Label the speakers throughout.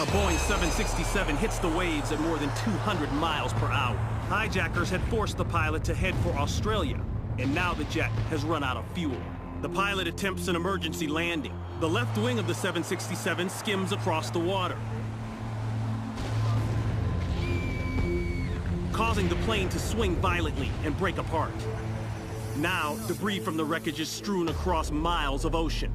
Speaker 1: Boeing 767 hits the waves at more than 200 miles per hour. Hijackers had forced the pilot to head for Australia, and now the jet has run out of fuel. The pilot attempts an emergency landing. The left wing of the 767 skims across the water, causing the plane to swing violently and break apart. Now, debris from the wreckage is strewn across miles of ocean.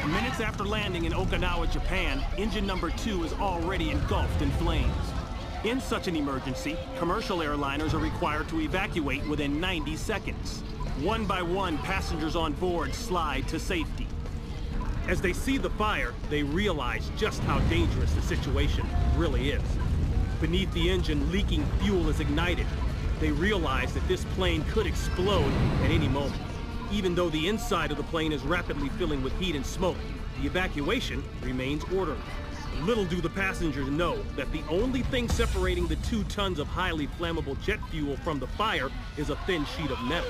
Speaker 1: Minutes after landing in Okinawa, Japan, engine number 2 is already engulfed in flames. In such an emergency, commercial airliners are required to evacuate within 90 seconds. One by one, passengers on board slide to safety. As they see the fire, they realize just how dangerous the situation really is. Beneath the engine, leaking fuel is ignited. They realize that this plane could explode at any moment. Even though the inside of the plane is rapidly filling with heat and smoke, the evacuation remains orderly. Little do the passengers know that the only thing separating the 2 tons of highly flammable jet fuel from the fire is a thin sheet of metal.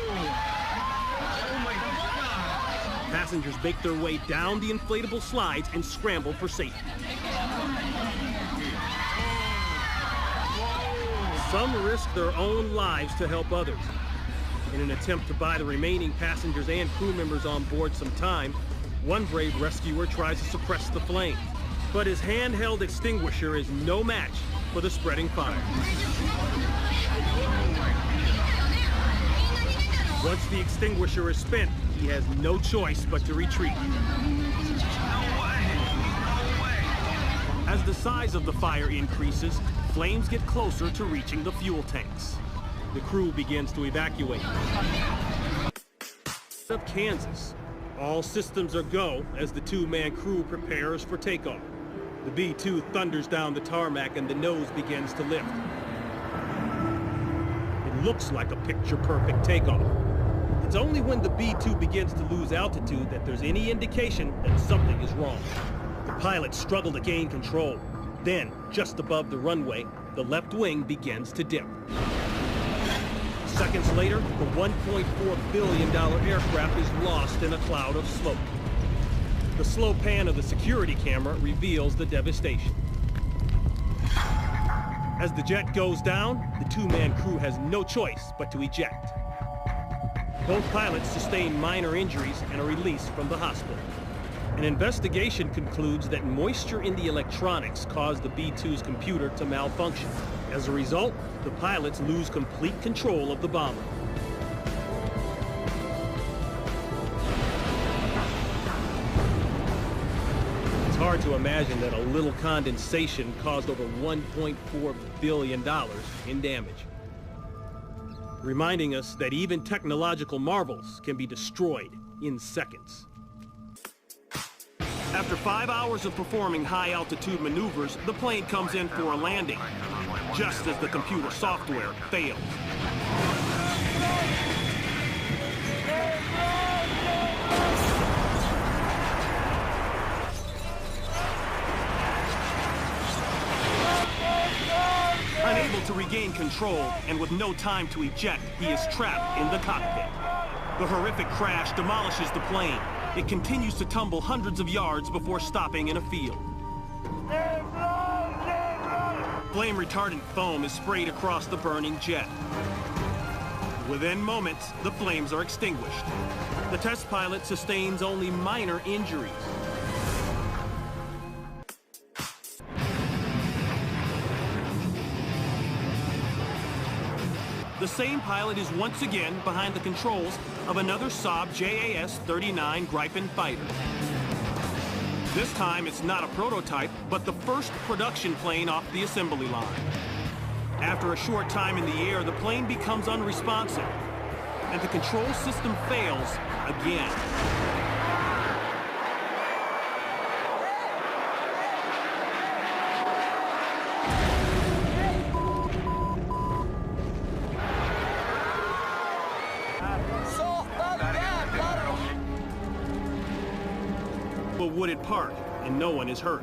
Speaker 1: Passengers make their way down the inflatable slides and scramble for safety. Some risk their own lives to help others. In an attempt to buy the remaining passengers and crew members on board some time, one brave rescuer tries to suppress the flame. But his handheld extinguisher is no match for the spreading fire. Once the extinguisher is spent, he has no choice but to retreat. As the size of the fire increases, flames get closer to reaching the fuel tanks. The crew begins to evacuate. Of Kansas, all systems are go as the 2-man crew prepares for takeoff. The B-2 thunders down the tarmac and the nose begins to lift. It looks like a picture-perfect takeoff. It's only when the B-2 begins to lose altitude that there's any indication that something is wrong. The pilots struggle to gain control. Then, just above the runway, the left wing begins to dip. Seconds later, the $1.4 billion aircraft is lost in a cloud of smoke. The slow pan of the security camera reveals the devastation. As the jet goes down, the 2-man crew has no choice but to eject. Both pilots sustain minor injuries and are released from the hospital. An investigation concludes that moisture in the electronics caused the B-2's computer to malfunction. As a result, the pilots lose complete control of the bomber. It's hard to imagine that a little condensation caused over $1.4 billion in damage. Reminding us that even technological marvels can be destroyed in seconds. After 5 hours of performing high-altitude maneuvers, the plane comes in for a landing, just as the computer software fails. Unable to regain control, and with no time to eject, he is trapped in the cockpit. The horrific crash demolishes the plane. It continues to tumble hundreds of yards before stopping in a field. Flame retardant foam is sprayed across the burning jet. Within moments, the flames are extinguished. The test pilot sustains only minor injuries. The same pilot is once again behind the controls of another Saab JAS-39 Gripen fighter. This time it's not a prototype, but the first production plane off the assembly line. After a short time in the air, the plane becomes unresponsive, and the control system fails again. A wooded park, and no one is hurt.